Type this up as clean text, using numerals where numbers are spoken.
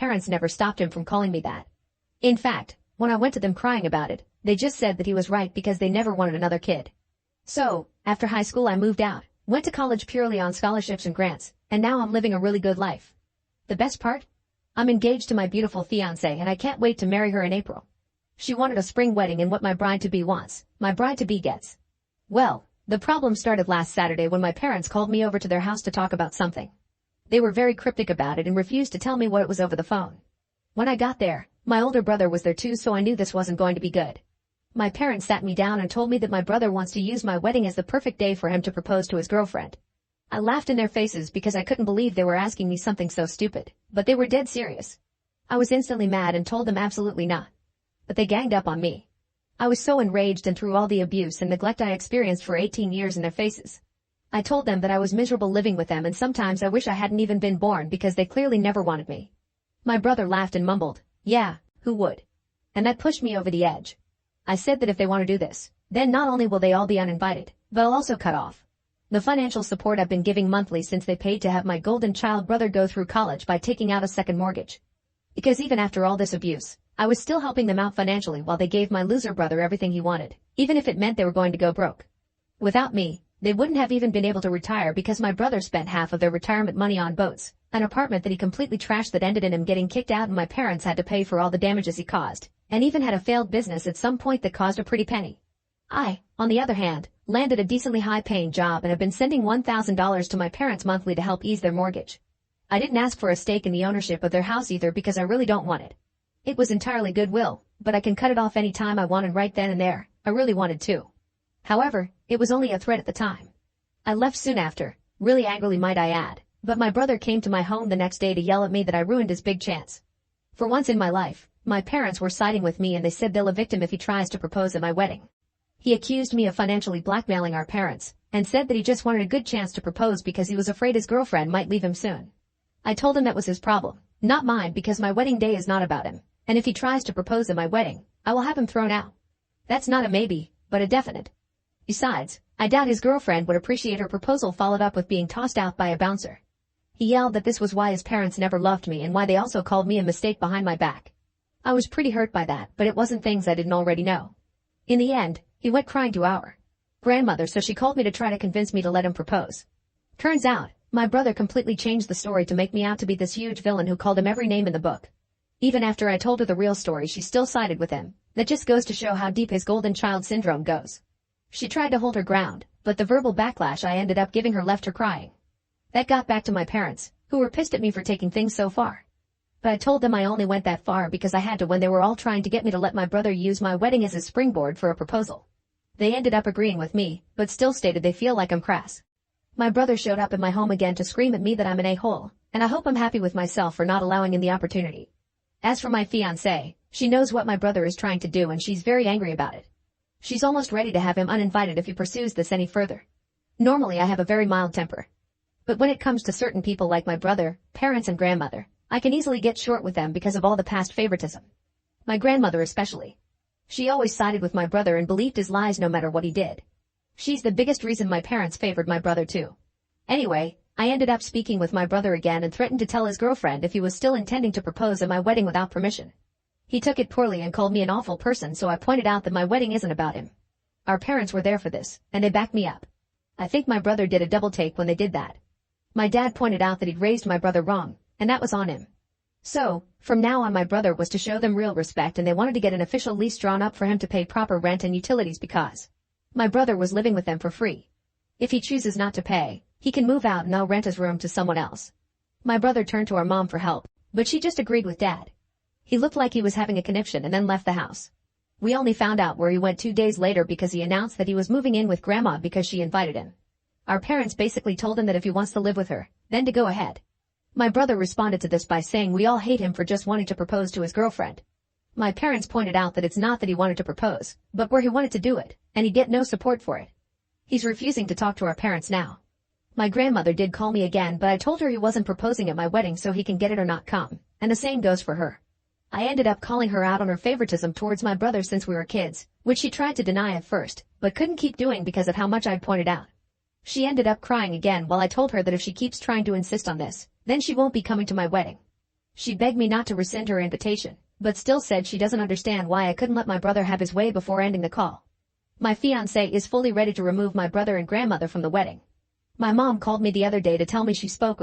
parents never stopped him from calling me that. In fact, when I went to them crying about it, they just said that he was right because they never wanted another kid. So, after high school I moved out, went to college purely on scholarships and grants, and now I'm living a really good life. The best part? I'm engaged to my beautiful fiancé and I can't wait to marry her in April. She wanted a spring wedding and what my bride-to-be wants, my bride-to-be gets. Well, the problem started last Saturday when my parents called me over to their house to talk about something. They were very cryptic about it and refused to tell me what it was over the phone. When I got there, my older brother was there too, so I knew this wasn't going to be good. My parents sat me down and told me that my brother wants to use my wedding as the perfect day for him to propose to his girlfriend. I laughed in their faces because I couldn't believe they were asking me something so stupid, but they were dead serious. I was instantly mad and told them absolutely not. But they ganged up on me. I was so enraged and threw all the abuse and neglect I experienced for 18 years in their faces. I told them that I was miserable living with them and sometimes I wish I hadn't even been born because they clearly never wanted me. My brother laughed and mumbled, "Yeah, who would?" And that pushed me over the edge. I said that if they want to do this, then not only will they all be uninvited, but I'll also cut off the financial support I've been giving monthly since they paid to have my golden child brother go through college by taking out a second mortgage. Because even after all this abuse, I was still helping them out financially while they gave my loser brother everything he wanted, even if it meant they were going to go broke. Without me, they wouldn't have even been able to retire because my brother spent half of their retirement money on boats, an apartment that he completely trashed that ended in him getting kicked out, and my parents had to pay for all the damages he caused, and even had a failed business at some point that caused a pretty penny. I, on the other hand, landed a decently high-paying job and have been sending $1,000 to my parents monthly to help ease their mortgage. I didn't ask for a stake in the ownership of their house either because I really don't want it. It was entirely goodwill, but I can cut it off any time I want and right then and there. I really wanted to. However, it was only a threat at the time. I left soon after, really angrily might I add, but my brother came to my home the next day to yell at me that I ruined his big chance. For once in my life, my parents were siding with me and they said they'll evict him if he tries to propose at my wedding. He accused me of financially blackmailing our parents, and said that he just wanted a good chance to propose because he was afraid his girlfriend might leave him soon. I told him that was his problem, not mine, because my wedding day is not about him, and if he tries to propose at my wedding, I will have him thrown out. That's not a maybe, but a definite. Besides, I doubt his girlfriend would appreciate her proposal followed up with being tossed out by a bouncer. He yelled that this was why his parents never loved me and why they also called me a mistake behind my back. I was pretty hurt by that, but it wasn't things I didn't already know. In the end, he went crying to our grandmother, so she called me to try to convince me to let him propose. Turns out, my brother completely changed the story to make me out to be this huge villain who called him every name in the book. Even after I told her the real story, she still sided with him. That just goes to show how deep his golden child syndrome goes. She tried to hold her ground, but the verbal backlash I ended up giving her left her crying. That got back to my parents, who were pissed at me for taking things so far. But I told them I only went that far because I had to when they were all trying to get me to let my brother use my wedding as a springboard for a proposal. They ended up agreeing with me, but still stated they feel like I'm crass. My brother showed up at my home again to scream at me that I'm an a-hole, and I hope I'm happy with myself for not allowing him the opportunity. As for my fiancée, she knows what my brother is trying to do and she's very angry about it. She's almost ready to have him uninvited if he pursues this any further. Normally I have a very mild temper. But when it comes to certain people like my brother, parents and grandmother, I can easily get short with them because of all the past favoritism. My grandmother especially. She always sided with my brother and believed his lies no matter what he did. She's the biggest reason my parents favored my brother too. Anyway, I ended up speaking with my brother again and threatened to tell his girlfriend if he was still intending to propose at my wedding without permission. He took it poorly and called me an awful person, so I pointed out that my wedding isn't about him. Our parents were there for this, and they backed me up. I think my brother did a double take when they did that. My dad pointed out that he'd raised my brother wrong, and that was on him. So, from now on my brother was to show them real respect and they wanted to get an official lease drawn up for him to pay proper rent and utilities because my brother was living with them for free. If he chooses not to pay, he can move out and I'll rent his room to someone else. My brother turned to our mom for help, but she just agreed with dad. He looked like he was having a conniption and then left the house. We only found out where he went 2 days later because he announced that he was moving in with grandma because she invited him. Our parents basically told him that if he wants to live with her, then to go ahead. My brother responded to this by saying we all hate him for just wanting to propose to his girlfriend. My parents pointed out that it's not that he wanted to propose, but where he wanted to do it, and he'd get no support for it. He's refusing to talk to our parents now. My grandmother did call me again, but I told her he wasn't proposing at my wedding so he can get it or not come, and the same goes for her. I ended up calling her out on her favoritism towards my brother since we were kids, which she tried to deny at first, but couldn't keep doing because of how much I'd pointed out. She ended up crying again while I told her that if she keeps trying to insist on this, then she won't be coming to my wedding. She begged me not to rescind her invitation, but still said she doesn't understand why I couldn't let my brother have his way before ending the call. My fiancé is fully ready to remove my brother and grandmother from the wedding. My mom called me the other day to tell me she spoke with